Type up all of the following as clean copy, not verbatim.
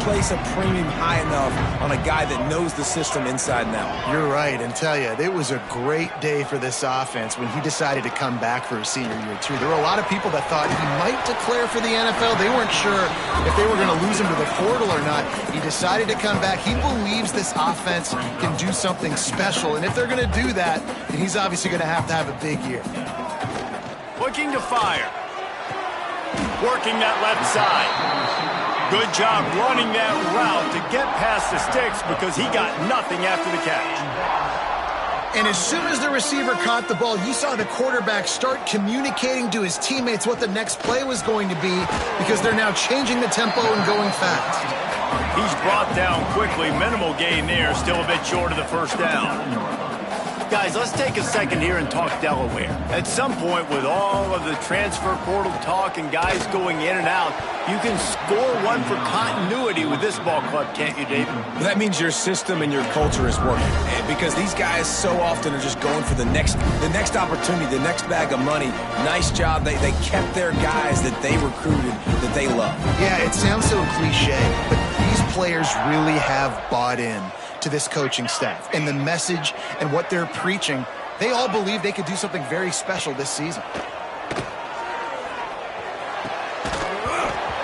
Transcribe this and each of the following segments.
place a premium high enough on a guy that knows the system inside and out. You're right, and tell you, it was a great day for this offense when he decided to come back for his senior year, too. There were a lot of people that thought he might declare for the NFL. They weren't sure if they were going to lose him to the portal or not. He decided to come back. He believes this offense can do something special, and if they're going to do that, then he's obviously going to have a big year. Looking to fire. Working that left side. Good job running that route to get past the sticks because he got nothing after the catch. And as soon as the receiver caught the ball, you saw the quarterback start communicating to his teammates what the next play was going to be because they're now changing the tempo and going fast. He's brought down quickly. Minimal gain there. Still a bit short of the first down. Guys, let's take a second here and talk Delaware. At some point, with all of the transfer portal talk and guys going in and out, you can score one for continuity with this ball club, can't you, David? That means your system and your culture is working. Because these guys so often are just going for the next opportunity, the next bag of money. Nice job. They kept their guys that they recruited, that they love. Yeah, it sounds so cliche, but these players really have bought in to this coaching staff and the message and what they're preaching. They all believe they could do something very special this season.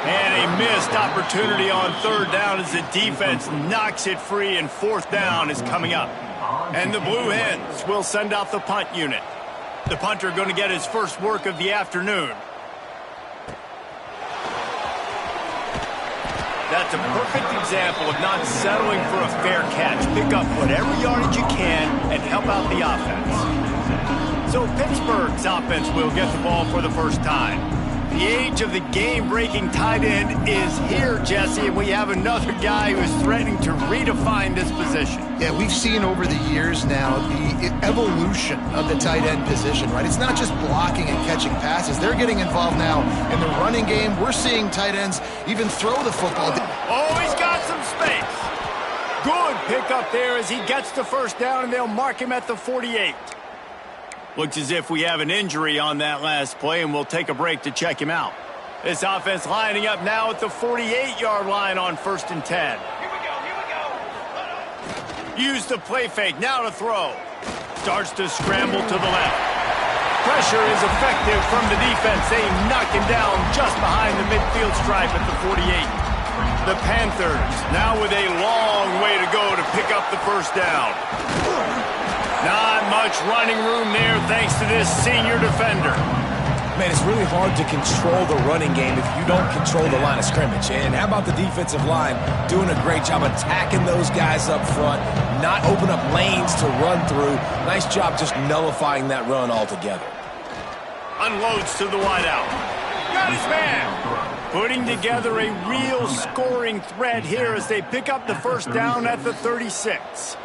And a missed opportunity on third down as the defense knocks it free, and fourth down is coming up. And the Blue Hens will send out the punt unit. The punter going to get his first work of the afternoon. That's a perfect example of not settling for a fair catch. Pick up whatever yardage you can and help out the offense. So Pittsburgh's offense will get the ball for the first time. The age of the game-breaking tight end is here, Jesse, and we have another guy who is threatening to redefine this position. Yeah, we've seen over the years now the evolution of the tight end position, right? It's not just blocking and catching passes. They're getting involved now in the running game. We're seeing tight ends even throw the football. Oh, he's got some space. Good pickup there as he gets the first down, and they'll mark him at the 48. Looks as if we have an injury on that last play, and we'll take a break to check him out. This offense lining up now at the 48-yard line on 1st and 10. Use the play fake, now to throw. Starts to scramble to the left. Pressure is effective from the defense. They knock him down just behind the midfield stripe at the 48. The Panthers now with a long way to go to pick up the first down. Not much running room there thanks to this senior defender. Man, it's really hard to control the running game if you don't control the line of scrimmage. And how about the defensive line doing a great job attacking those guys up front, not open up lanes to run through. Nice job just nullifying that run altogether. Unloads to the wideout. Got his man. Putting together a real scoring threat here as they pick up the first down at the 36.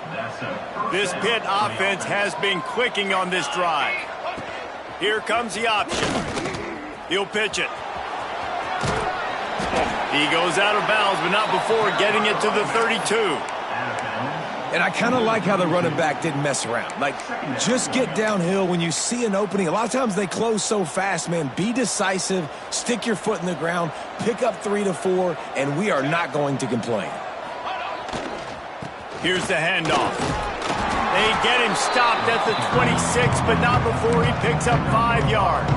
This Pitt offense has been clicking on this drive. Here comes the option. He'll pitch it. He goes out of bounds, but not before getting it to the 32. And I kind of like how the running back didn't mess around. Like, just get downhill when you see an opening. A lot of times they close so fast, man. Be decisive, stick your foot in the ground, pick up 3 to 4, and we are not going to complain. Here's the handoff. They get him stopped at the 26, but not before he picks up 5 yards.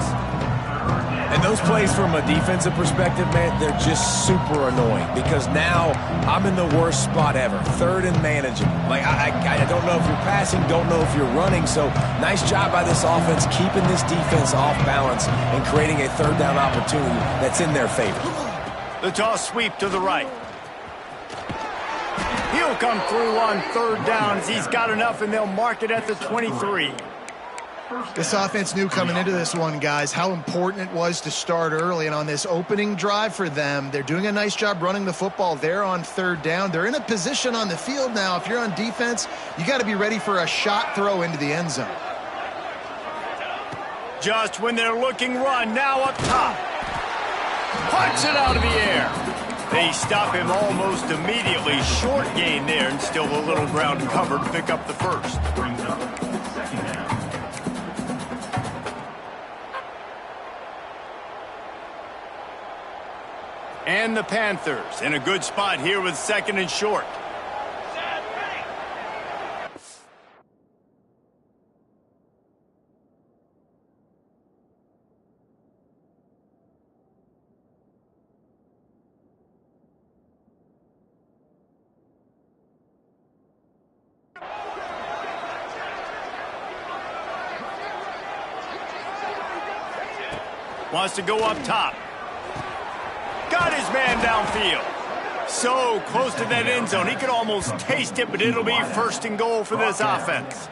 And those plays from a defensive perspective, man, they're just super annoying because now I'm in the worst spot ever, third and manageable. Like, I don't know if you're passing, don't know if you're running, so nice job by this offense keeping this defense off balance and creating a third down opportunity that's in their favor. The toss sweep to the right. He'll come through on third down as he's got enough, and they'll mark it at the 23. This offense knew coming into this one, guys, how important it was to start early. And on this opening drive for them, they're doing a nice job running the football. They're on third down. They're in a position on the field now. If you're on defense, you got to be ready for a shot throw into the end zone. Just when they're looking run, now up top. Punts it out of the air. They stop him almost immediately. Short gain there, and still a little ground covered to pick up the first. And the Panthers in a good spot here with 2nd and short. Wants to go up top. Got his man downfield. So close to that end zone. He could almost taste it, but it'll be 1st and goal for this offense.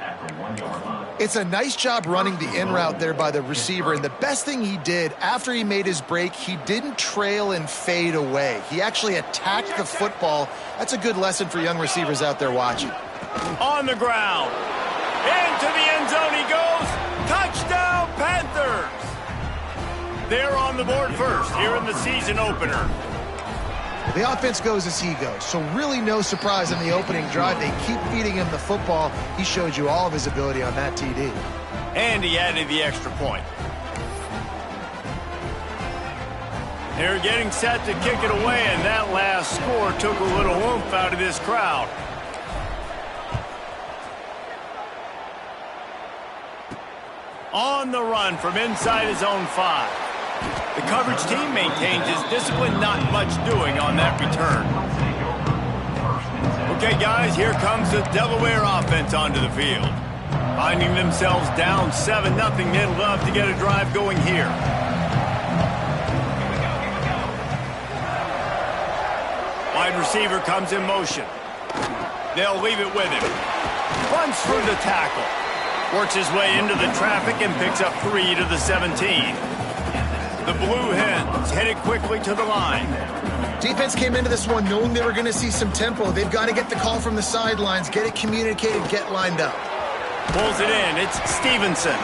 It's a nice job running the in route there by the receiver, and the best thing he did after he made his break, he didn't trail and fade away. He actually attacked the football. That's a good lesson for young receivers out there watching. On the ground. Into the end zone he goes. Touchdown, Panthers! They're on the board first here in the season opener. The offense goes as he goes, so really no surprise in the opening drive. They keep feeding him the football. He showed you all of his ability on that TD. And he added the extra point. They're getting set to kick it away, and that last score took a little oomph out of this crowd. On the run from inside his own 5. The coverage team maintains his discipline, not much doing on that return. Okay, guys, here comes the Delaware offense onto the field. Finding themselves down 7-0, they'd love to get a drive going here. Wide receiver comes in motion. They'll leave it with him. Runs through the tackle. Works his way into the traffic and picks up 3 to the 17. The Blue Hens headed quickly to the line. Defense came into this one knowing they were going to see some tempo. They've got to get the call from the sidelines, get it communicated, get lined up. Pulls it in. It's Stevenson.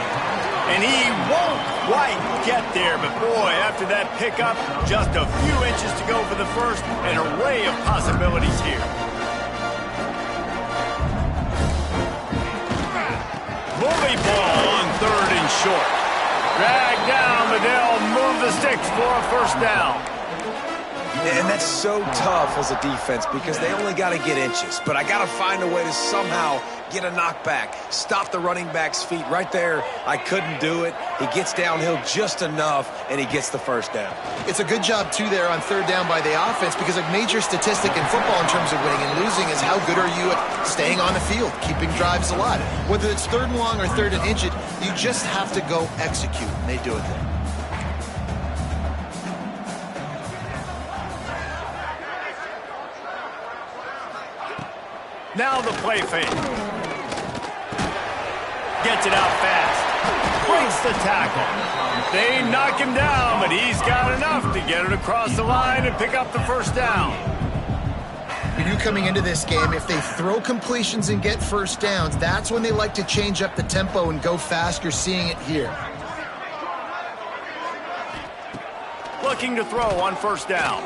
And he won't quite get there. But, boy, after that pickup, just a few inches to go for the first. An array of possibilities here. Bully ball on 3rd and short. Drag down, but they'll move the sticks for a 1st down. And that's so tough as a defense because they only got to get inches. But I got to find a way to somehow get a knockback, stop the running back's feet. Right there, I couldn't do it. He gets downhill just enough, and he gets the 1st down. It's a good job, too, there on 3rd down by the offense because a major statistic in football in terms of winning and losing is how good are you at staying on the field, keeping drives alive. Whether it's 3rd and long or 3rd and inch, you just have to go execute, and they do it there. Now the play fake. Gets it out fast. Breaks the tackle. They knock him down, but he's got enough to get it across the line and pick up the 1st down. You knew coming into this game, if they throw completions and get 1st downs, that's when they like to change up the tempo and go fast. You're seeing it here. Looking to throw on 1st down.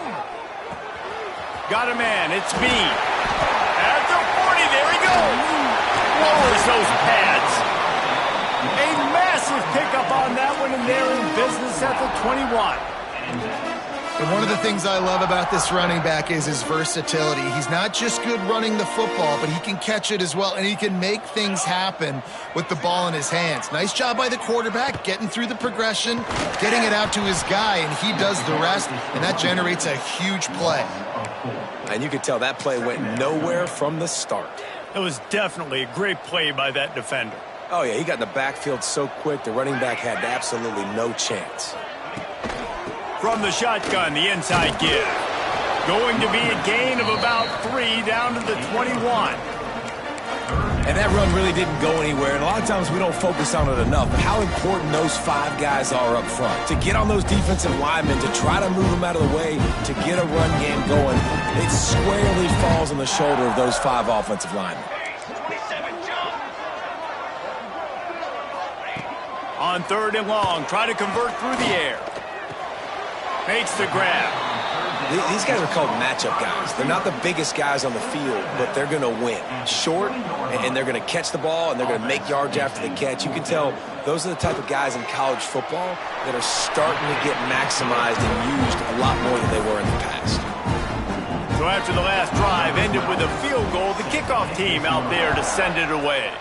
Got a man. It's Bean. At the 40, there he goes. Lowers those pads. A massive pickup on that one, and they're in business at the 21. And one of the things I love about this running back is his versatility. He's not just good running the football, but he can catch it as well, and he can make things happen with the ball in his hands. Nice job by the quarterback, getting through the progression, getting it out to his guy, and he does the rest, and that generates a huge play. And you could tell that play went nowhere from the start. It was definitely a great play by that defender. Oh, yeah, he got in the backfield so quick, the running back had absolutely no chance. From the shotgun, the inside give. Going to be a gain of about 3 down to the 21. And that run really didn't go anywhere, and a lot of times we don't focus on it enough, but how important those 5 guys are up front. To get on those defensive linemen, to try to move them out of the way, to get a run game going, it squarely falls on the shoulder of those 5 offensive linemen. On 3rd and long, try to convert through the air. Makes the grab. These guys are called matchup guys. They're not the biggest guys on the field, but they're going to win. Short, and they're going to catch the ball, and they're going to make yards after the catch. You can tell those are the type of guys in college football that are starting to get maximized and used a lot more than they were in the past. after the last drive ended with a field goal, the kickoff team out there to send it away.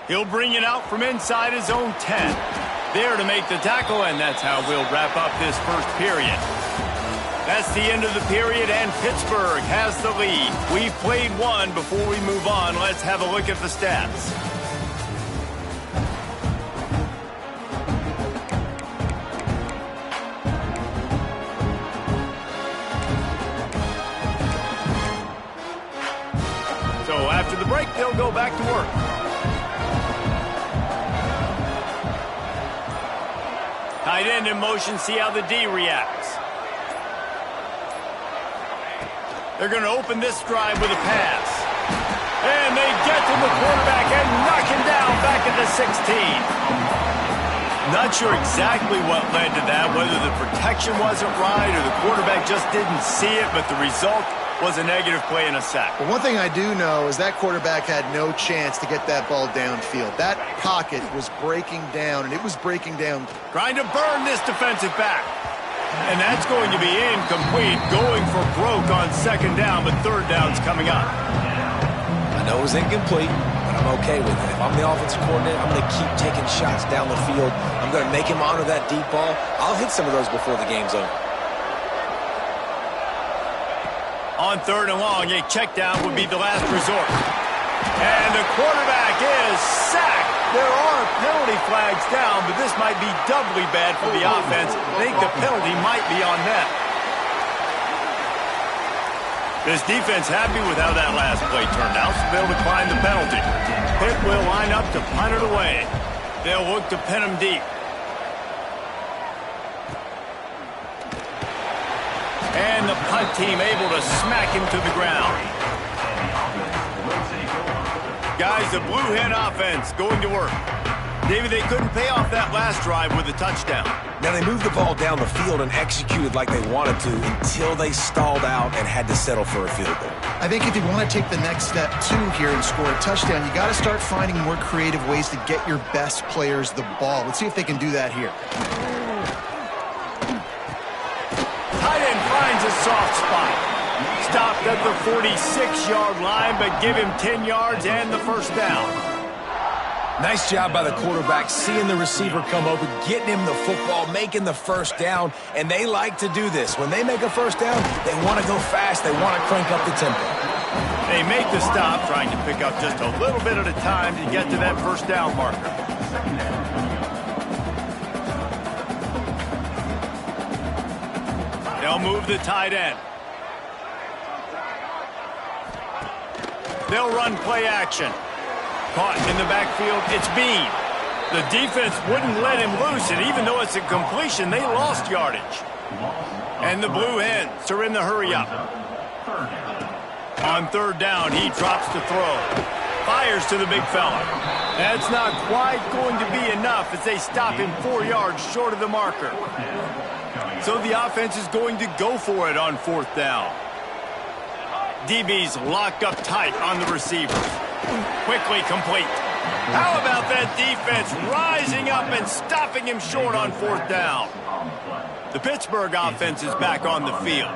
He'll bring it out from inside his own 10. There to make the tackle, and that's how we'll wrap up this first period. That's the end of the period, and Pittsburgh has the lead. We've played one. Before we move on, let's have a look at the stats. So after the break, they'll go back to work. Tight end in motion, see how the D reacts. They're going to open this drive with a pass. And they get to the quarterback and knock him down back at the 16. Not sure exactly what led to that, whether the protection wasn't right or the quarterback just didn't see it, but the result was a negative play and a sack. Well, one thing I do know is that quarterback had no chance to get that ball downfield. That pocket was breaking down, and it was breaking down. Trying to burn this defensive back. And that's going to be incomplete, going for broke on second down, but third down's coming up. I know it was incomplete, but I'm okay with it. If I'm the offensive coordinator, I'm going to keep taking shots down the field. I'm going to make him honor that deep ball. I'll hit some of those before the game's over. On third and long, a check down would be the last resort. And the quarterback is sacked. There are penalty flags down, but this might be doubly bad for the offense. I think the penalty might be on them. This defense happy with how that last play turned out, so they'll decline the penalty. Pitt will line up to punt it away. They'll look to pin him deep. And the punt team able to smack him to the ground. Guys, the Blue Hen offense going to work. David, they couldn't pay off that last drive with a touchdown. Now, they moved the ball down the field and executed like they wanted to until they stalled out and had to settle for a field goal. I think if you want to take the next step, too, here and score a touchdown, you got to start finding more creative ways to get your best players the ball. Let's see if they can do that here. Tight end finds a soft spot. Stopped at the 46-yard line, but give him 10 yards and the first down. Nice job by the quarterback, seeing the receiver come open, getting him the football, making the first down, and they like to do this. When they make a first down, they want to go fast, they want to crank up the tempo. They make the stop, trying to pick up just a little bit at a time to get to that first down marker. They'll move the tight end. They'll run play action. Caught in the backfield, it's Bean. The defense wouldn't let him loose, and even though it's a completion, they lost yardage. And the Blue Hens are in the hurry-up. On third down, he drops to throw. Fires to the big fella. That's not quite going to be enough as they stop him 4 yards short of the marker. So the offense is going to go for it on fourth down. DB's locked up tight on the receiver. Quickly complete. How about that defense rising up and stopping him short on fourth down? The Pittsburgh offense is back on the field.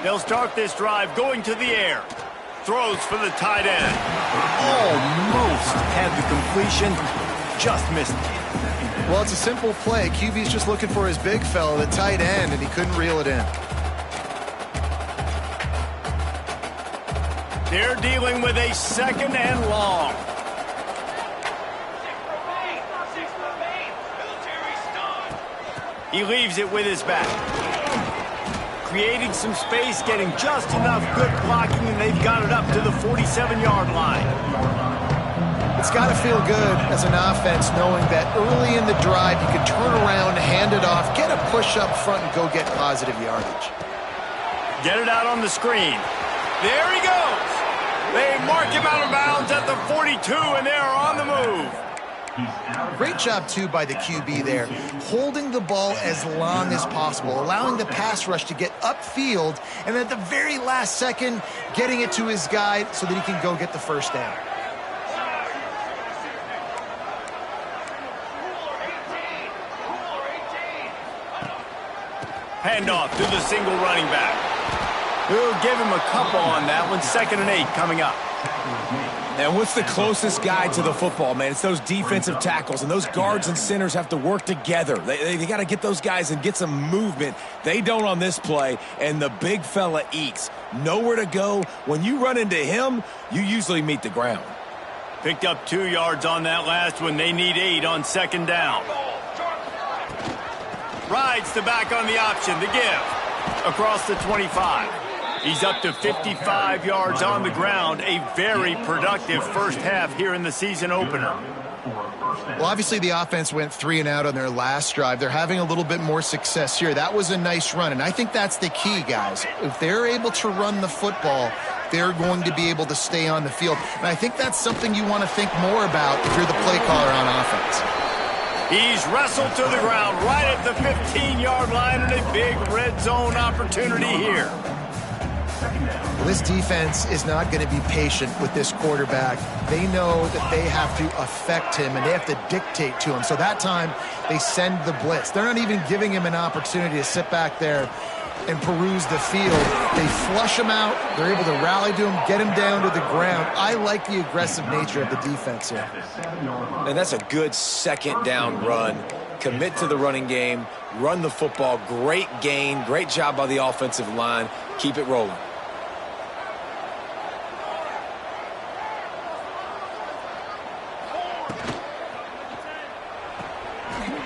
They'll start this drive going to the air. Throws for the tight end. Almost had the completion. Just missed it. Well, it's a simple play. QB's just looking for his big fella, the tight end, and he couldn't reel it in. They're dealing with a second and long. He leaves it with his back. Creating some space, getting just enough good blocking, and they've got it up to the 47-yard line. It's got to feel good as an offense knowing that early in the drive you can turn around, hand it off, get a push up front, and go get positive yardage. Get it out on the screen. There he goes. They mark him out of bounds at the 42, and they are on the move. Great job, too, by the QB there, holding the ball as long as possible, allowing the pass rush to get upfield, and at the very last second, getting it to his guy so that he can go get the first down. Handoff to the single running back. We'll give him a couple on that one. 2nd and 8 coming up. And what's the closest guy to the football, man? It's those defensive tackles, and those guards and centers have to work together. They got to get those guys and get some movement. They don't on this play, and the big fella eats. Nowhere to go. When you run into him, you usually meet the ground. Picked up 2 yards on that last one. They need 8 on 2nd down. Rides the back on the option. The give. Across the 25. He's up to 55 yards on the ground. A very productive first half here in the season opener. Well, obviously the offense went 3 and out on their last drive. They're having a little bit more success here. That was a nice run, and I think that's the key, guys. If they're able to run the football, they're going to be able to stay on the field. And I think that's something you want to think more about if you're the play caller on offense. He's wrestled to the ground right at the 15-yard line, and a big red zone opportunity here. This defense is not going to be patient with this quarterback. They know that they have to affect him, and they have to dictate to him. So that time, they send the blitz. They're not even giving him an opportunity to sit back there and peruse the field. They flush him out. They're able to rally to him, get him down to the ground. I like the aggressive nature of the defense here. And that's a good 2nd down run. Commit to the running game, run the football. Great gain, great job by the offensive line. Keep it rolling.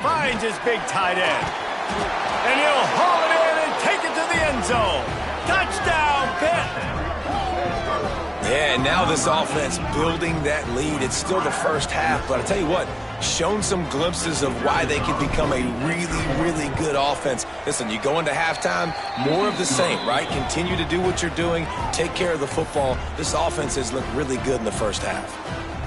Finds his big tight end. And he'll haul it in and take it to the end zone. Touchdown, Pitt! Yeah, and now this offense building that lead. It's still the first half, but I tell you what, shown some glimpses of why they could become a really, really good offense. Listen, you go into halftime, more of the same, right? Continue to do what you're doing, take care of the football. This offense has looked really good in the first half.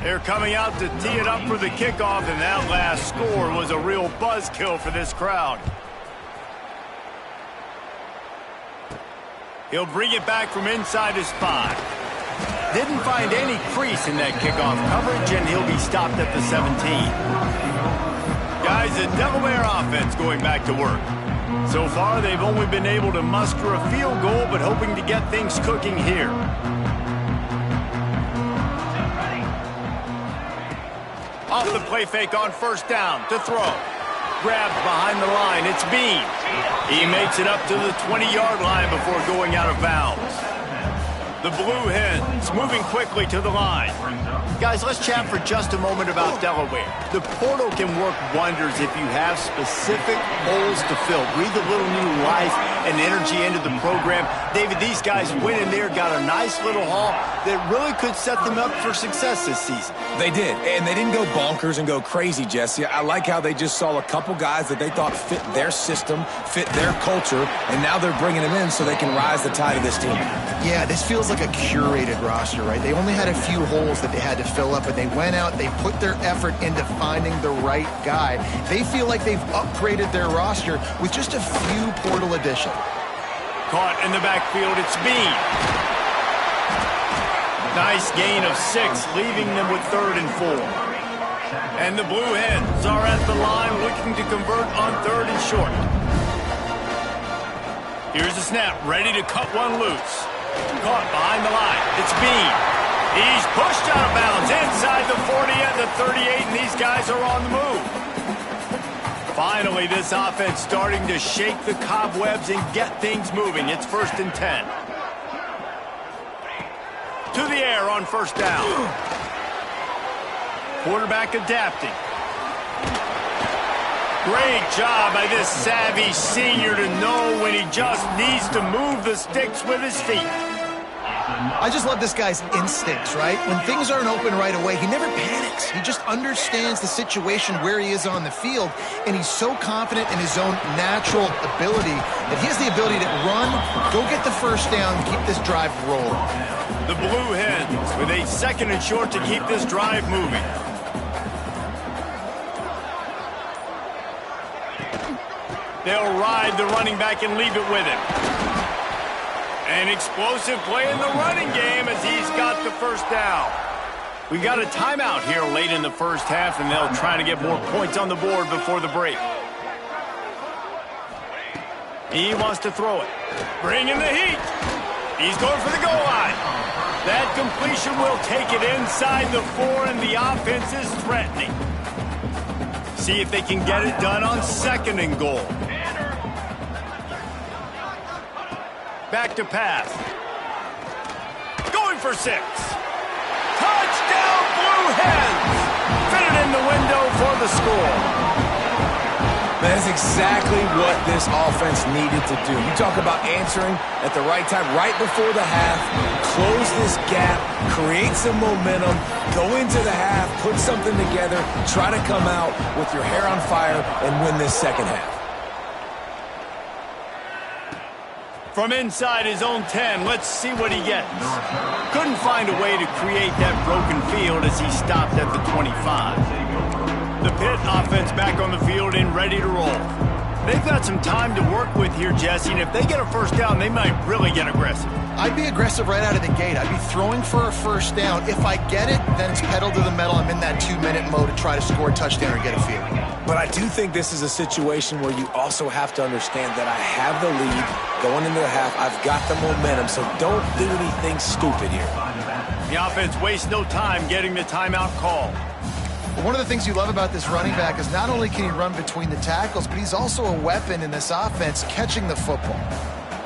They're coming out to tee it up for the kickoff, and that last score was a real buzzkill for this crowd. He'll bring it back from inside his 5. Didn't find any crease in that kickoff coverage, and he'll be stopped at the 17. Guys, the Delaware offense going back to work. So far, they've only been able to muster a field goal, but hoping to get things cooking here. Off the play fake on 1st down to throw. Grabbed behind the line. It's Bean. He makes it up to the 20-yard line before going out of bounds. The Blue Hens moving quickly to the line. Guys, let's chat for just a moment about Delaware. The portal can work wonders if you have specific holes to fill. Breathe a little new life and energy into the program. David, these guys went in there, got a nice little haul that really could set them up for success this season. They did, and they didn't go bonkers and go crazy, Jesse. I like how they just saw a couple guys that they thought fit their system, fit their culture, and now they're bringing them in so they can rise the tide of this team. Yeah, this feels like a curated roster, right? They only had a few holes that they had to fill up, and they went out, they put their effort into finding the right guy. They feel like they've upgraded their roster with just a few portal additions. Caught in the backfield, it's Bean. Nice gain of 6, leaving them with 3rd and 4. And the Blue Hens are at the line looking to convert on 3rd and short. Here's the snap, ready to cut one loose. Caught behind the line, it's Bean. He's pushed out of bounds inside the 40 and the 38, and these guys are on the move. Finally, this offense starting to shake the cobwebs and get things moving. It's 1st and 10. To the air on 1st down. Quarterback adapting. Great job by this savvy senior to know when he just needs to move the sticks with his feet. I just love this guy's instincts, right? When things aren't open right away, he never panics. He just understands the situation where he is on the field, and he's so confident in his own natural ability that he has the ability to run, go get the 1st down, keep this drive rolling. The Blue Hens with a 2nd and short to keep this drive moving. They'll ride the running back and leave it with him. An explosive play in the running game as he's got the 1st down. We got a timeout here late in the first half, and they'll try to get more points on the board before the break. He wants to throw it. Bringing the heat. He's going for the goal line. That completion will take it inside the 4, and the offense is threatening. See if they can get it done on 2nd and goal. Back to pass. Going for 6. Touchdown, Blue Hens! Fit it in the window for the score. That's exactly what this offense needed to do. You talk about answering at the right time, right before the half, close this gap, create some momentum, go into the half, put something together, try to come out with your hair on fire and win this second half. From inside his own 10, let's see what he gets. Couldn't find a way to create that broken field as he stopped at the 25. The Pitt offense back on the field and ready to roll. They've got some time to work with here, Jesse, and if they get a first down, they might really get aggressive. I'd be aggressive right out of the gate. I'd be throwing for a first down. If I get it, then it's pedal to the metal. I'm in that 2-minute mode to try to score a touchdown or get a field. But I do think this is a situation where you also have to understand that I have the lead going into the half. I've got the momentum, so don't do anything stupid here. The offense wastes no time getting the timeout call. One of the things you love about this running back is not only can he run between the tackles, but he's also a weapon in this offense catching the football.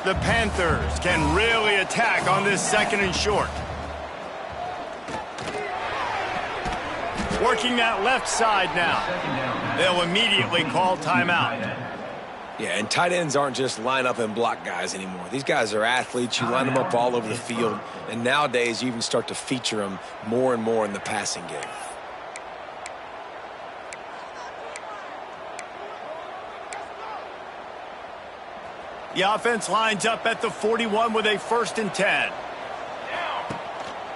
The Panthers can really attack on this 2nd and short. Working that left side now. They'll immediately call timeout. Yeah, and tight ends aren't just line up and block guys anymore. These guys are athletes. You line them up all over the field. And nowadays, you even start to feature them more and more in the passing game. The offense lines up at the 41 with a 1st and 10.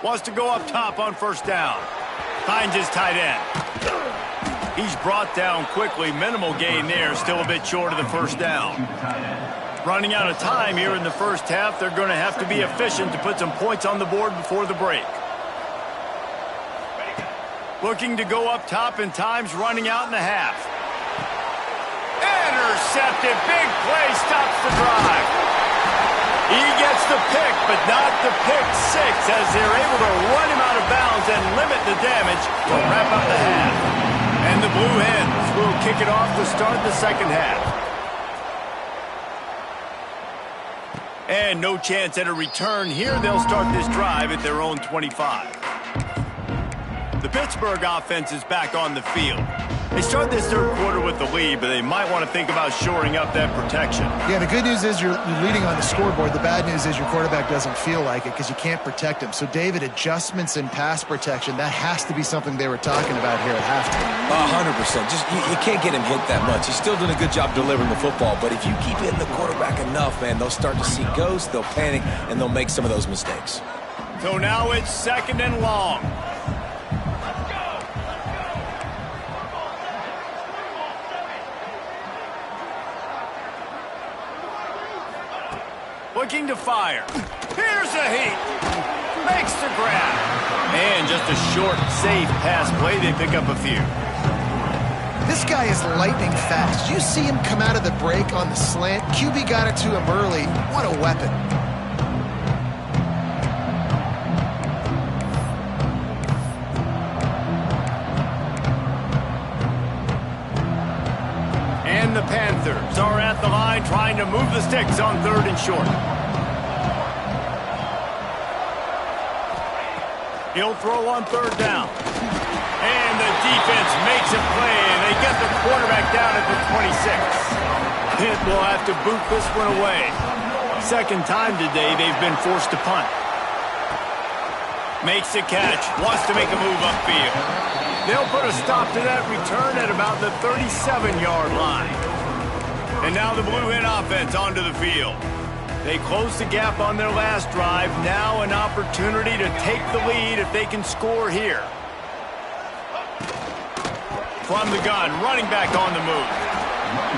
Wants to go up top on first down. Finds his tight end. He's brought down quickly. Minimal gain there. Still a bit short of the first down. Running out of time here in the first half. They're going to have to be efficient to put some points on the board before the break. Looking to go up top, and time's running out in the half. Intercepted. Big play stops the drive. He gets the pick, but not the pick 6 as they're able to run him out of bounds and limit the damage to wrap up the half. And the Blue Hens will kick it off to start the second half. And no chance at a return here. They'll start this drive at their own 25. The Pittsburgh offense is back on the field. They start this 3rd quarter with the lead, but they might want to think about shoring up that protection. Yeah, the good news is you're leading on the scoreboard. The bad news is your quarterback doesn't feel like it because you can't protect him. So, David, adjustments in pass protection, that has to be something they were talking about here at halftime. 100%. Just you can't get him hit that much. He's still doing a good job delivering the football, but if you keep hitting the quarterback enough, man, they'll start to see ghosts, they'll panic, and they'll make some of those mistakes. So now it's 2nd and long. Looking to fire. Here's a heat. Makes the grab. And just a short, safe pass play. They pick up a few. This guy is lightning fast. You see him come out of the break on the slant. QB got it to him early. What a weapon. And the Panthers are at the line trying to move the sticks on 3rd and short. He'll throw on 3rd down. And the defense makes a play, and they get the quarterback down at the 26. Pitt will have to boot this one away. 2nd time today they've been forced to punt. Makes the catch, wants to make a move upfield. They'll put a stop to that return at about the 37-yard line. And now the Blue Hen offense onto the field. They closed the gap on their last drive. Now an opportunity to take the lead if they can score here. From the gun, running back on the move.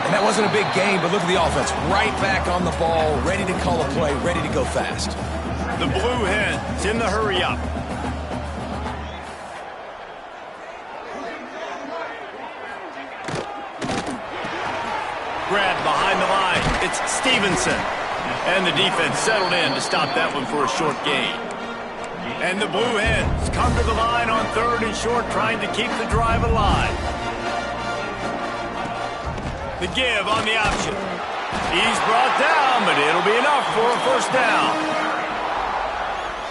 And that wasn't a big game, but look at the offense. Right back on the ball, ready to call a play, ready to go fast. The Blue Hens in the hurry up. grab behind the line. It's Stevenson. And the defense settled in to stop that one for a short gain. And the Blue Hens come to the line on 3rd and short, trying to keep the drive alive. The give on the option. He's brought down, but it'll be enough for a first down.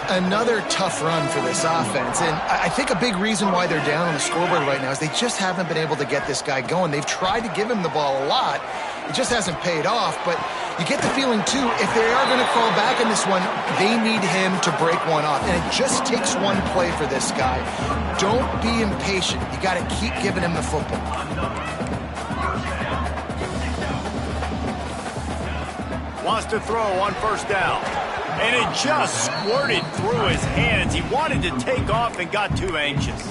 Another tough run for this offense, and I think a big reason why they're down on the scoreboard right now is they just haven't been able to get this guy going. They've tried to give him the ball a lot. It just hasn't paid off, but you get the feeling, too, if they are going to crawl back in this one, they need him to break one off, and it just takes one play for this guy. Don't be impatient. You got to keep giving him the football. Wants to throw on first down. And it just squirted through his hands. He wanted to take off and got too anxious.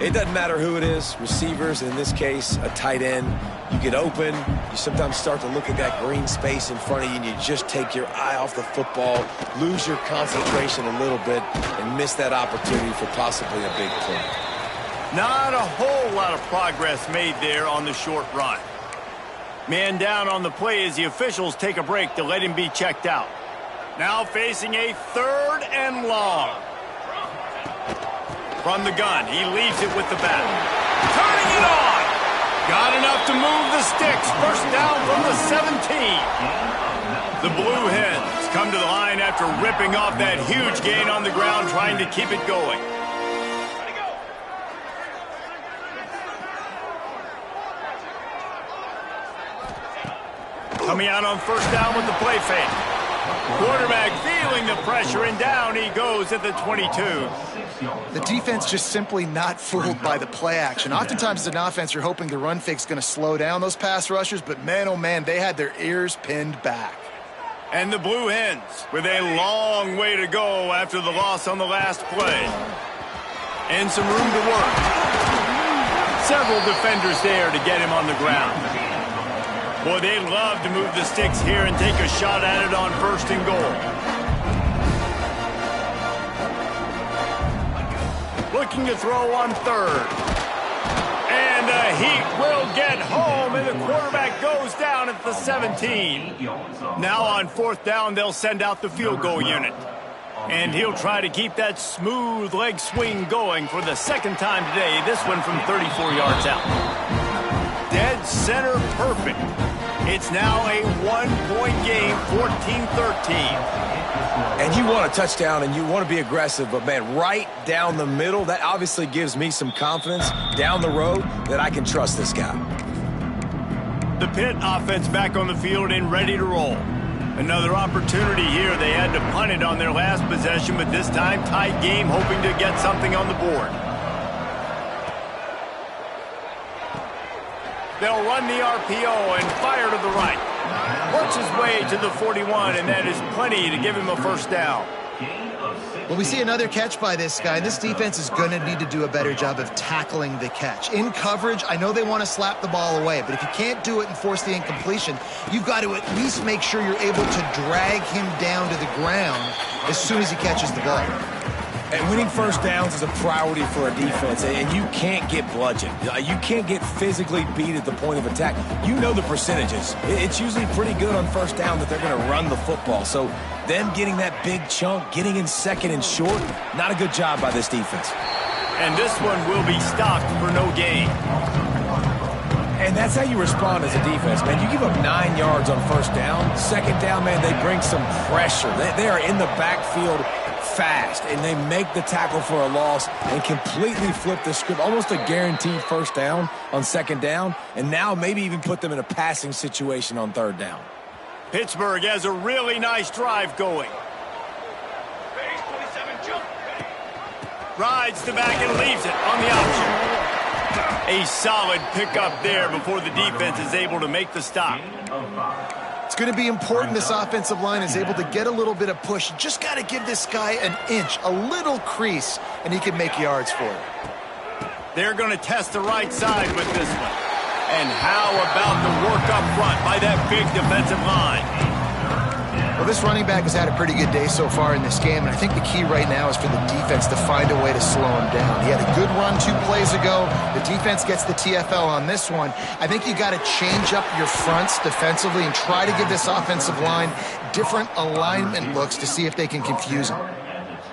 It doesn't matter who it is, receivers, in this case, a tight end. You get open, you sometimes start to look at that green space in front of you, and you just take your eye off the football, lose your concentration a little bit, and miss that opportunity for possibly a big play. Not a whole lot of progress made there on the short run. Man down on the play as the officials take a break to let him be checked out. Now facing a 3rd and long. From the gun, he leaves it with the bat. Turning it on! Got enough to move the sticks. First down from the 17. The Blue Hens come to the line after ripping off that huge gain on the ground, trying to keep it going. Coming out on first down with the play fake. Quarterback feeling the pressure, and down he goes at the 22. The defense just simply not fooled by the play action. Oftentimes as an offense, you're hoping the run fake's going to slow down those pass rushers, but man, oh man, they had their ears pinned back. And the Blue Hens with a long way to go after the loss on the last play. And some room to work. Several defenders there to get him on the ground. Boy, they'd love to move the sticks here and take a shot at it on 1st and goal. Looking to throw on 3rd. And the Heat will get home, and the quarterback goes down at the 17. Now on 4th down, they'll send out the field goal unit. And he'll try to keep that smooth leg swing going for the 2nd time today, this one from 34 yards out. Dead center perfect. It's now a 1-point game, 14-13. And you want a touchdown and you want to be aggressive, but man, right down the middle, that obviously gives me some confidence down the road that I can trust this guy. The Pitt offense back on the field and ready to roll. Another opportunity here. They had to punt it on their last possession, but this time tight game, hoping to get something on the board. They'll run the RPO and fire to the right. Works his way to the 41, and that is plenty to give him a first down. Well, we see another catch by this guy. This defense is going to need to do a better job of tackling the catch. In coverage, I know they want to slap the ball away, but if you can't do it and force the incompletion, you've got to at least make sure you're able to drag him down to the ground as soon as he catches the ball. And winning first downs is a priority for a defense, and you can't get bludgeoned. You can't get physically beat at the point of attack. You know the percentages. It's usually pretty good on first down that they're going to run the football. So them getting that big chunk, getting in 2nd and short, not a good job by this defense. And this one will be stopped for no gain. And that's how you respond as a defense, man. You give up 9 yards on first down. 2nd down, man, they bring some pressure. They are in the backfield fast, and they make the tackle for a loss and completely flip the script. Almost a guaranteed first down on 2nd down, and now maybe even put them in a passing situation on 3rd down. Pittsburgh has a really nice drive going. Rides the back and leaves it on the option. A solid pickup there before the defense is able to make the stop. It's going to be important this offensive line is able to get a little bit of push. Just got to give this guy an inch, a little crease, and he can make yards for it. They're going to test the right side with this one. And how about the work up front by that big defensive line? Well, this running back has had a pretty good day so far in this game, and I think the key right now is for the defense to find a way to slow him down. He had a good run 2 plays ago. The defense gets the TFL on this one. I think you got to change up your fronts defensively and try to give this offensive line different alignment looks to see if they can confuse him.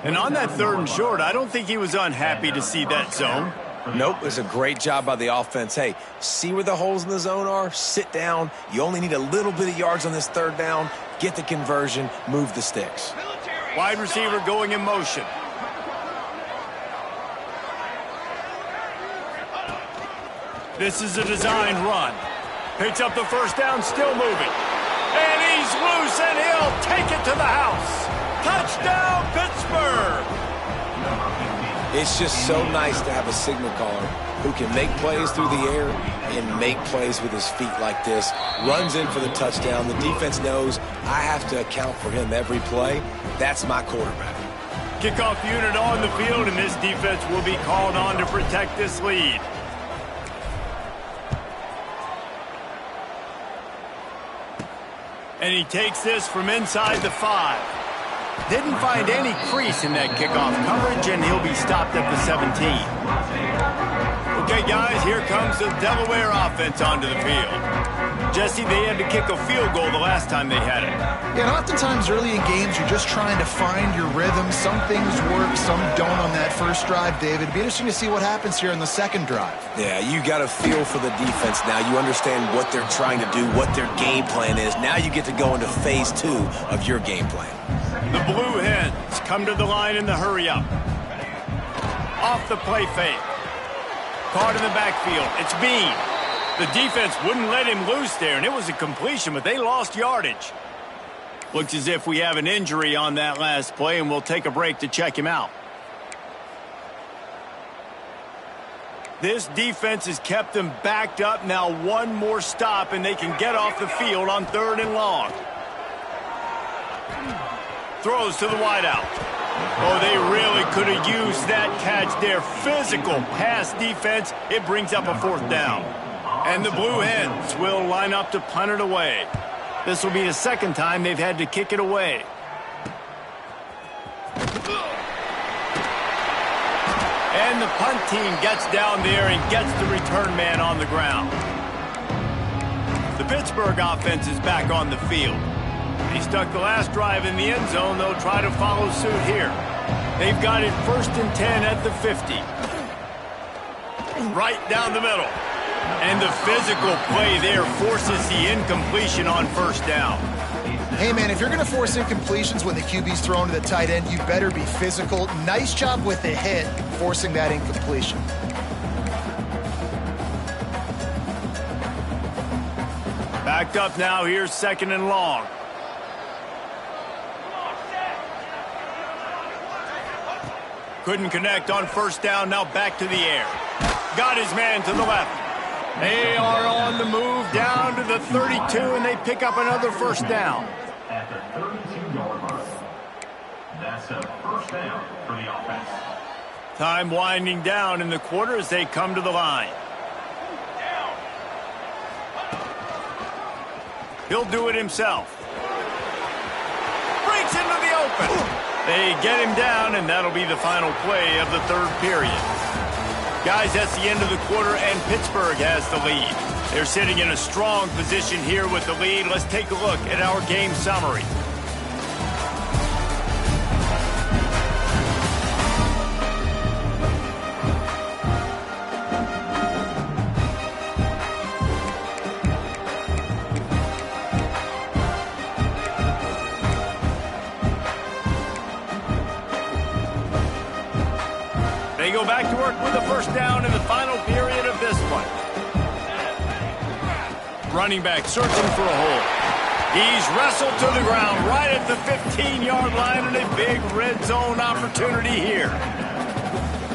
And on that 3rd and short, I don't think he was unhappy to see that zone. Nope, it was a great job by the offense. Hey, see where the holes in the zone are? Sit down. You only need a little bit of yards on this 3rd down. Get the conversion, move the sticks. Wide receiver going in motion. This is a design run. Picks up the 1st down, still moving. And he's loose, and he'll take it to the house. Touchdown, Pittsburgh! It's just so nice to have a signal caller who can make plays through the air and make plays with his feet like this. Runs in for the touchdown. The defense knows I have to account for him every play. That's my quarterback. Kickoff unit on the field, and this defense will be called on to protect this lead. And he takes this from inside the 5. Didn't find any crease in that kickoff coverage, and he'll be stopped at the 17. Okay, guys, here comes the Delaware offense onto the field. Jesse, they had to kick a field goal the last time they had it. Yeah, and oftentimes early in games, you're just trying to find your rhythm. Some things work, some don't on that first drive, David. It'd be interesting to see what happens here in the 2nd drive. Yeah, you got a feel for the defense now. You understand what they're trying to do, what their game plan is. Now you get to go into phase 2 of your game plan. The Blue Hens come to the line in the hurry-up. Off the play fake. Caught in the backfield. It's Bean. The defense wouldn't let him loose there, and it was a completion, but they lost yardage. Looks as if we have an injury on that last play, and we'll take a break to check him out. This defense has kept them backed up. Now 1 more stop, and they can get off the field on 3rd and long. Throws to the wideout. Oh, they really could have used that catch there. Physical pass defense. It brings up a 4th down. And the Blue Hens will line up to punt it away. This will be the 2nd time they've had to kick it away. And the punt team gets down there and gets the return man on the ground. The Pittsburgh offense is back on the field. He stuck the last drive in the end zone. They'll try to follow suit here. They've got it 1st and 10 at the 50. Right down the middle. And the physical play there forces the incompletion on 1st down. Hey, man, if you're going to force incompletions when the QB's thrown to the tight end, you better be physical. Nice job with the hit, forcing that incompletion. Backed up now. Here's 2nd and long. Couldn't connect on 1st down. Now back to the air. Got his man to the left. They are on the move down to the 32, and they pick up another 1st down. At the 32-yard mark. That's a 1st down for the offense. Time winding down in the quarter as they come to the line. He'll do it himself. Breaks into the open. They get him down, and that'll be the final play of the 3rd period. Guys, that's the end of the quarter, and Pittsburgh has the lead. They're sitting in a strong position here with the lead. Let's take a look at our game summary. They go back to work with a 1st down in the final period of this one. Running back searching for a hole. He's wrestled to the ground right at the 15-yard line, and a big red zone opportunity here.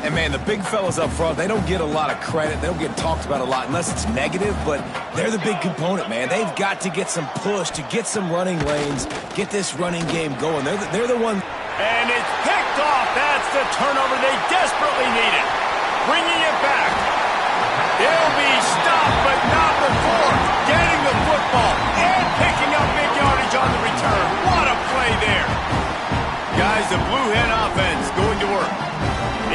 And, man, the big fellas up front, they don't get a lot of credit. They don't get talked about a lot unless it's negative, but they're the big component, man. They've got to get some push, to get some running lanes, get this running game going. They're the one. And it's picked off. That's the turnover they desperately needed. Bringing it back. They'll be stopped, but not before getting the football and picking up big yardage on the return. What a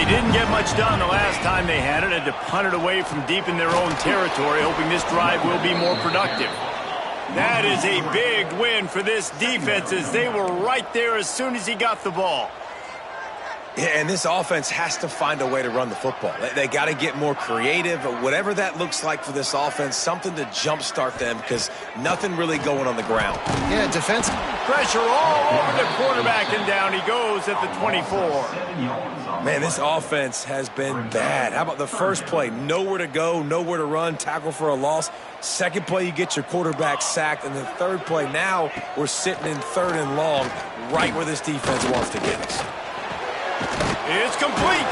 They didn't get much done the last time they had it. Had to punt it away from deep in their own territory, hoping this drive will be more productive. That is a big win for this defense as they were right there as soon as he got the ball. Yeah, and this offense has to find a way to run the football. They got to get more creative, whatever that looks like for this offense, something to jumpstart them because nothing really going on the ground. Yeah, defense. Pressure all over the quarterback, and down he goes at the 24. Man, this offense has been bad. How about the first play? Nowhere to go, nowhere to run, tackle for a loss. Second play, you get your quarterback sacked. And the third play, now we're sitting in 3rd and long, right where this defense wants to get us. It's complete.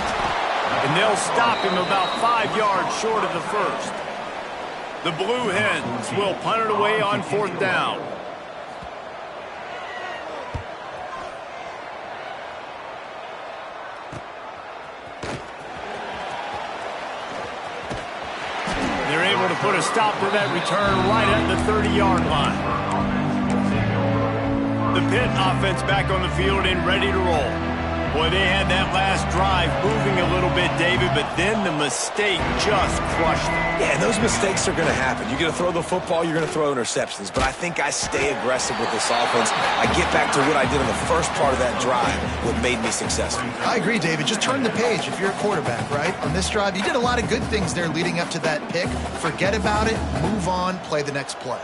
And they'll stop him about 5 yards short of the first. The Blue Hens will punt it away on 4th down. They're able to put a stop to that return right at the 30-yard line. The Pitt offense back on the field and ready to roll. Boy, they had that last drive moving a little bit, David, but then the mistake just crushed them. Yeah, and those mistakes are going to happen. You're going to throw the football, you're going to throw interceptions. But I think I stay aggressive with this offense. I get back to what I did in the first part of that drive, what made me successful. I agree, David. Just turn the page if you're a quarterback, right? On this drive, you did a lot of good things there leading up to that pick. Forget about it, move on, play the next play.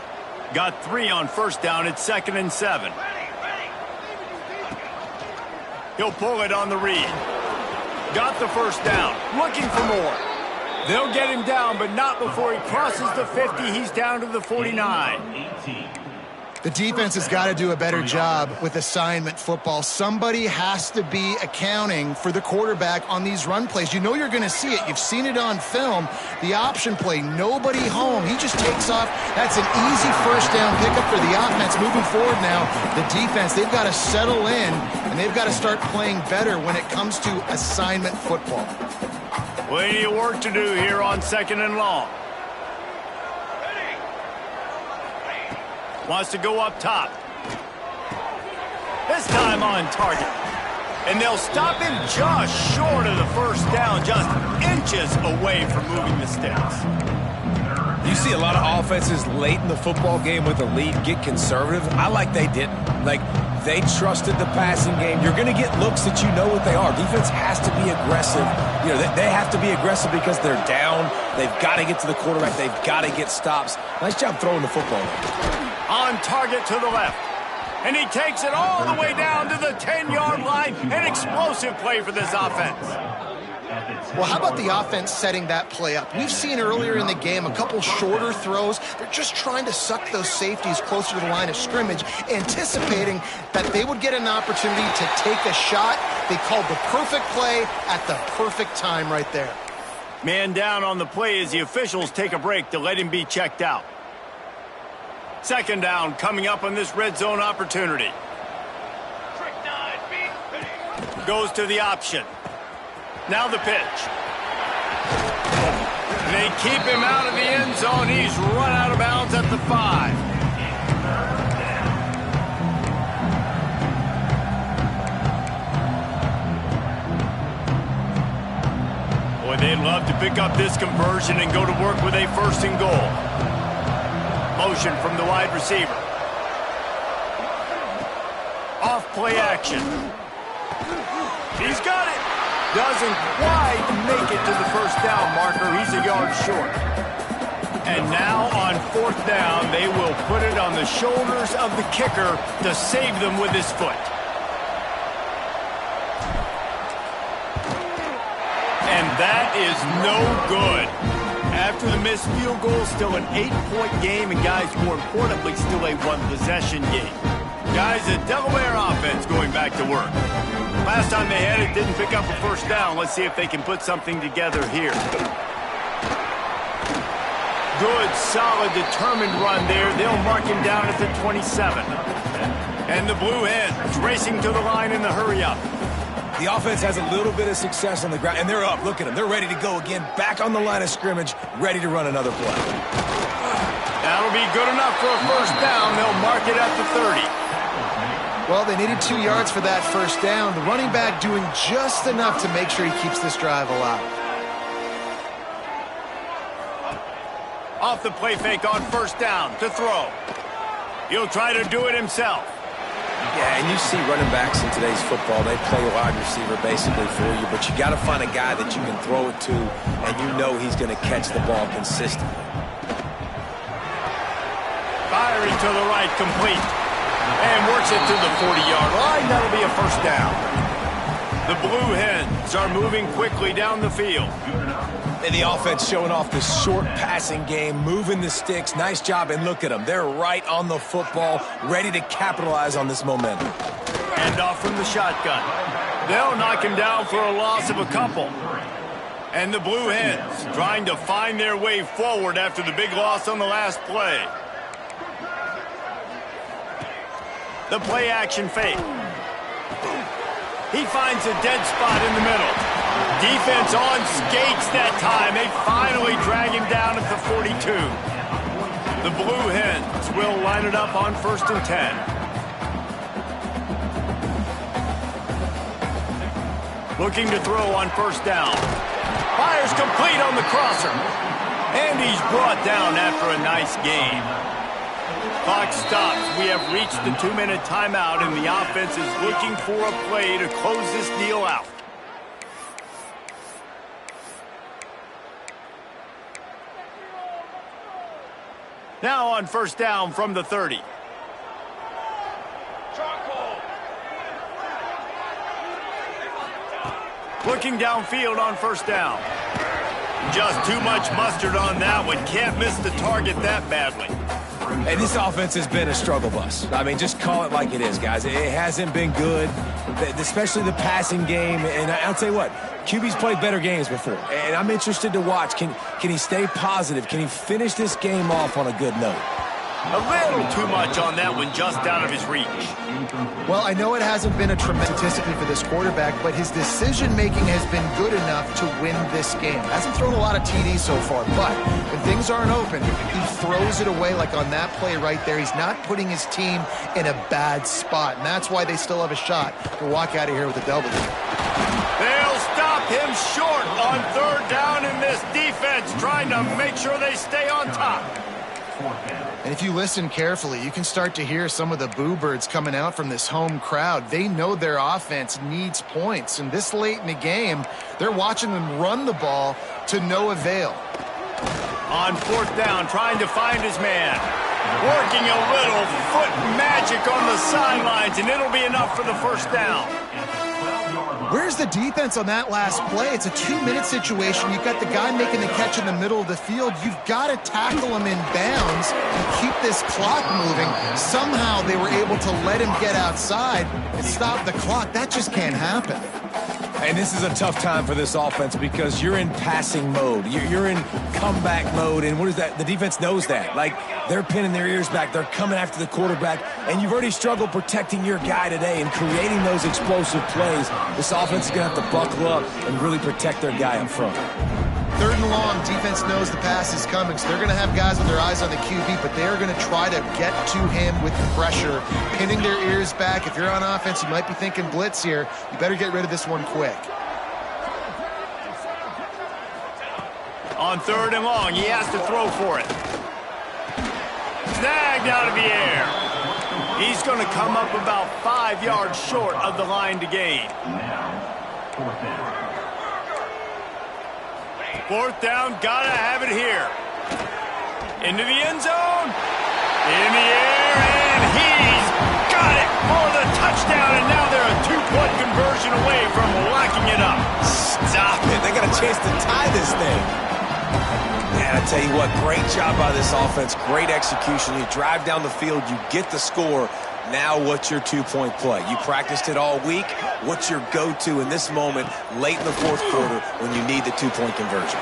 Got 3 on 1st down. It's 2nd and 7. He'll pull it on the read. Got the 1st down. Looking for more. They'll get him down, but not before he crosses the 50. He's down to the 49. The defense has got to do a better job with assignment football. Somebody has to be accounting for the quarterback on these run plays. You know you're going to see it. You've seen it on film. The option play, nobody home. He just takes off. That's an easy 1st down pickup for the offense. Moving forward now, the defense, they've got to settle in, and they've got to start playing better when it comes to assignment football. Plenty of work to do here on 2nd and long. Wants to go up top. This time on target. And they'll stop him just short of the 1st down, just inches away from moving the sticks. You see a lot of offenses late in the football game with a lead get conservative. I like they didn't. Like, they trusted the passing game. You're going to get looks that you know what they are. Defense has to be aggressive. You know, they have to be aggressive because they're down. They've got to get to the quarterback. They've got to get stops. Nice job throwing the football. On target to the left. And he takes it all the way down to the 10-yard line. An explosive play for this offense. Well, how about the offense setting that play up? We've seen earlier in the game a couple shorter throws. They're just trying to suck those safeties closer to the line of scrimmage, anticipating that they would get an opportunity to take a shot. They called the perfect play at the perfect time right there. Man down on the play as the officials take a break to let him be checked out. 2nd down coming up on this red zone opportunity. Goes to the option. Now the pitch. They keep him out of the end zone. He's run out of bounds at the 5. Boy, they'd love to pick up this conversion and go to work with a 1st and goal. Motion from the wide receiver. Off play action. He's got it. Doesn't quite make it to the 1st down marker. He's a yard short. And now on 4th down, they will put it on the shoulders of the kicker to save them with his foot. And that is no good. After the missed field goal, still an 8-point game, and guys, more importantly, still a 1-possession game. Guys, the Delaware offense going back to work. Last time they had it, didn't pick up a 1st down. Let's see if they can put something together here. Good, solid, determined run there. They'll mark him down at the 27. And the Blue Hens racing to the line in the hurry-up. The offense has a little bit of success on the ground, and they're up. Look at them. They're ready to go again, back on the line of scrimmage, ready to run another play. That'll be good enough for a 1st down. They'll mark it at the 30. Well, they needed 2 yards for that first down. The running back doing just enough to make sure he keeps this drive alive. Off the play fake on first down to throw. He'll try to do it himself. Yeah, and you see running backs in today's football, they play wide receiver basically for you, but you got to find a guy that you can throw it to, and you know he's going to catch the ball consistently. Firing to the right, complete. And works it to the 40-yard line. That'll be a first down. The Blue Hens are moving quickly down the field. And the offense showing off the short passing game, moving the sticks. Nice job, and look at them. They're right on the football, ready to capitalize on this momentum. And off from the shotgun. They'll knock him down for a loss of a couple. And the Blue Hens trying to find their way forward after the big loss on the last play. The play action fake. He finds a dead spot in the middle. Defense on skates that time. They finally drag him down at the 42. The Blue Hens will line it up on 1st and 10. Looking to throw on first down. Fires complete on the crosser. And he's brought down after a nice game. Clock stops. We have reached the 2-minute timeout, and the offense is looking for a play to close this deal out. Now on first down from the 30. Looking downfield on first down. Just too much mustard on that one. Can't miss the target that badly. Hey, this offense has been a struggle bus. I mean, just call it like it is, guys. It hasn't been good, especially the passing game. And I'll tell you what, QB's played better games before. And I'm interested to watch. Can he stay positive? Can he finish this game off on a good note? A little too much on that one, just out of his reach. Well, I know it hasn't been a tremendous statistically for this quarterback, but his decision-making has been good enough to win this game. Hasn't thrown a lot of TDs so far, but when things aren't open, he throws it away like on that play right there. He's not putting his team in a bad spot, and that's why they still have a shot to walk out of here with a W. They'll stop him short on third down in this defense, trying to make sure they stay on top. And if you listen carefully, you can start to hear some of the boo birds coming out from this home crowd. They know their offense needs points, and this late in the game, they're watching them run the ball to no avail. On fourth down, trying to find his man. Working a little foot magic on the sidelines, and it'll be enough for the first down. Where's the defense on that last play? It's a 2-minute situation. You've got the guy making the catch in the middle of the field. You've got to tackle him in bounds and keep this clock moving. Somehow they were able to let him get outside and stop the clock. That just can't happen. And this is a tough time for this offense because you're in passing mode. You're in comeback mode, and what is that? The defense knows that. Like, they're pinning their ears back. They're coming after the quarterback, and you've already struggled protecting your guy today and creating those explosive plays. This offense is going to have to buckle up and really protect their guy up front. Third and long, defense knows the pass is coming, so they're going to have guys with their eyes on the QB, but they're going to try to get to him with the pressure, pinning their ears back. If you're on offense, you might be thinking blitz here. You better get rid of this one quick. On third and long, he has to throw for it. Snagged out of the air. He's going to come up about 5 yards short of the line to gain. Fourth down, gotta have it here. Into the end zone. In the air, and he's got it for the touchdown, and now they're a 2-point conversion away from locking it up. Stop it. They got a chance to tie this thing. Man, I tell you what, great job by this offense. Great execution. You drive down the field, you get the score. Now what's your 2-point play? You practiced it all week. What's your go-to in this moment late in the fourth quarter when you need the 2-point conversion?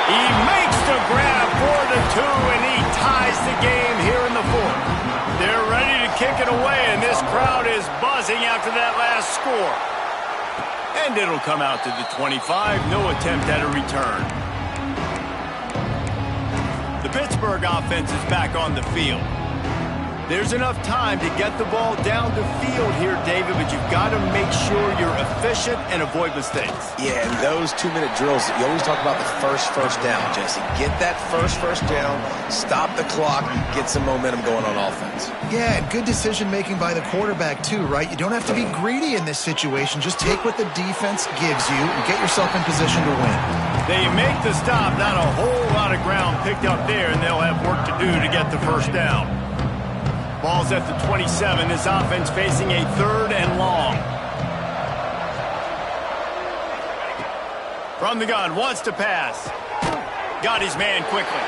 He makes the grab for the 2, and he ties the game here in the fourth. They're ready to kick it away, and this crowd is buzzing after that last score. And it'll come out to the 25. No attempt at a return. The Pittsburgh offense is back on the field. There's enough time to get the ball down the field here, David, but you've got to make sure you're efficient and avoid mistakes. Yeah, and those 2-minute drills, you always talk about the first down, Jesse. Get that first down, stop the clock, get some momentum going on offense. Yeah, and good decision-making by the quarterback, too, right? You don't have to be greedy in this situation. Just take what the defense gives you and get yourself in position to win. They make the stop, not a whole lot of ground picked up there, and they'll have work to do to get the first down. Ball's at the 27. This offense facing a 3rd and long. From the gun, wants to pass. Got his man quickly.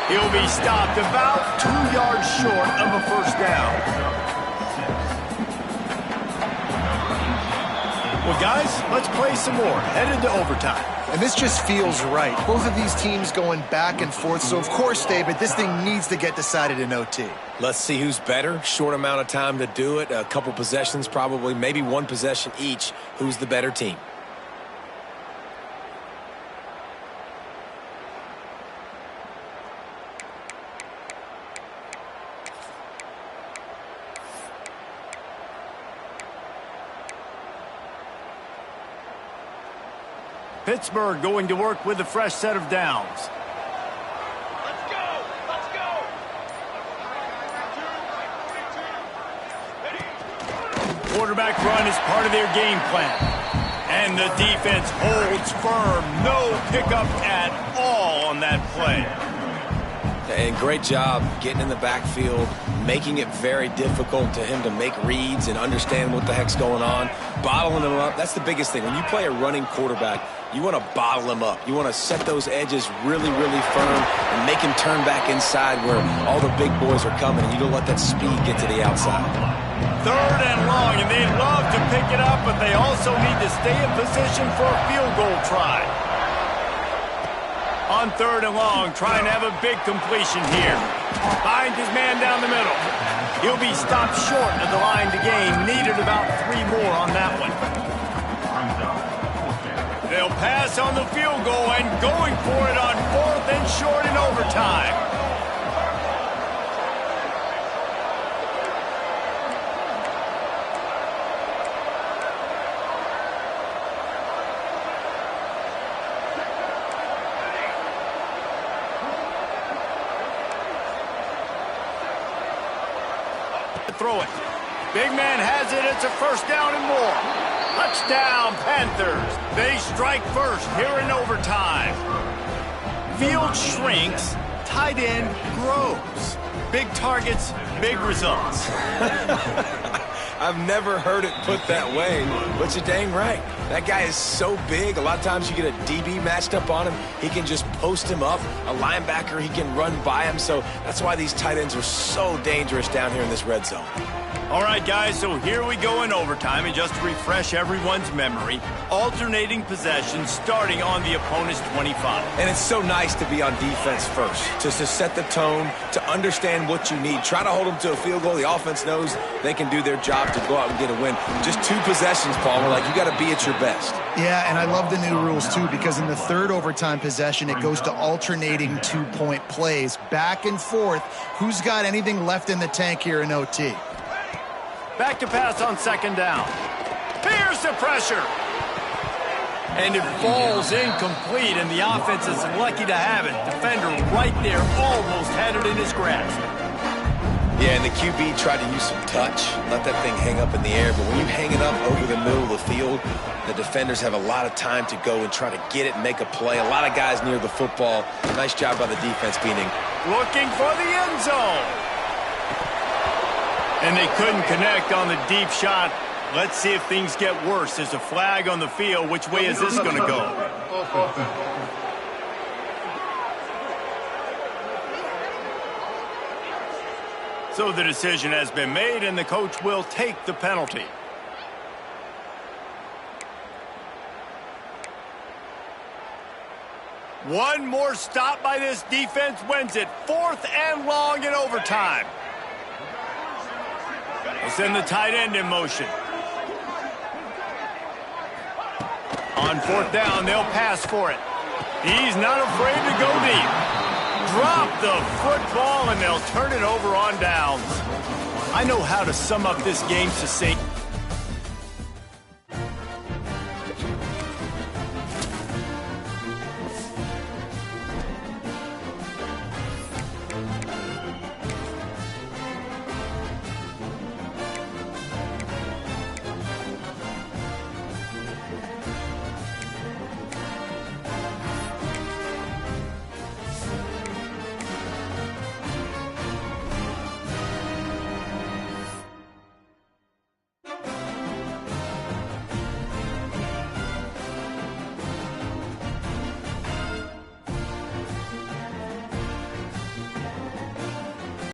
He'll be stopped about 2 yards short of a first down. Well, guys, let's play some more. Headed to overtime. And this just feels right. Both of these teams going back and forth. So, of course, David, this thing needs to get decided in OT. Let's see who's better. Short amount of time to do it. A couple possessions probably. Maybe one possession each. Who's the better team? Pittsburgh going to work with a fresh set of downs. Let's go! Let's go! Quarterback run is part of their game plan. And the defense holds firm. No pickup at all on that play. And great job getting in the backfield, making it very difficult to him to make reads and understand what the heck's going on, bottling him up. That's the biggest thing. When you play a running quarterback, you want to bottle him up. You want to set those edges really, really firm and make him turn back inside where all the big boys are coming, and you don't let that speed get to the outside. 3rd and long, and they'd love to pick it up, but they also need to stay in position for a field goal try. On 3rd and long, trying to have a big completion here. Finds his man down the middle. He'll be stopped short of the line to gain. Needed about 3 more on that one. They'll pass on the field goal and going for it on 4th and short in overtime. Throw it. Big man has it. It's a first down and more. Touchdown, Panthers. They strike first here in overtime. Field shrinks. Tight end grows. Big targets, big results. I've never heard it put that way, but you're dang right. That guy is so big. A lot of times you get a DB matched up on him. He can just post him up. A linebacker, he can run by him. So that's why these tight ends are so dangerous down here in this red zone. All right, guys, so here we go in overtime. And just to refresh everyone's memory, alternating possessions starting on the opponent's 25. And it's so nice to be on defense first, just to set the tone, to understand what you need. Try to hold them to a field goal. The offense knows they can do their job to go out and get a win. Just 2 possessions, Paul. We're like, you got to be at your best. Yeah, and I love the new rules, too, because in the 3rd overtime possession, it goes to alternating 2-point plays. Back and forth. Who's got anything left in the tank here in OT? Back to pass on 2nd down. Here's the pressure. And it falls incomplete, and the offense is lucky to have it. Defender right there, almost had it in his grasp. Yeah, and the QB tried to use some touch, let that thing hang up in the air. But when you hang it up over the middle of the field, the defenders have a lot of time to go and try to get it and make a play. A lot of guys near the football. Nice job by the defense being in. Looking for the end zone. And they couldn't connect on the deep shot. Let's see if things get worse. There's a flag on the field. Which way is this going to go? So the decision has been made, and the coach will take the penalty. One more stop by this defense wins it. 4th and long in overtime. They'll send the tight end in motion. On 4th down, they'll pass for it. He's not afraid to go deep. drop the football, and they'll turn it over on downs. I know how to sum up this game succinctly.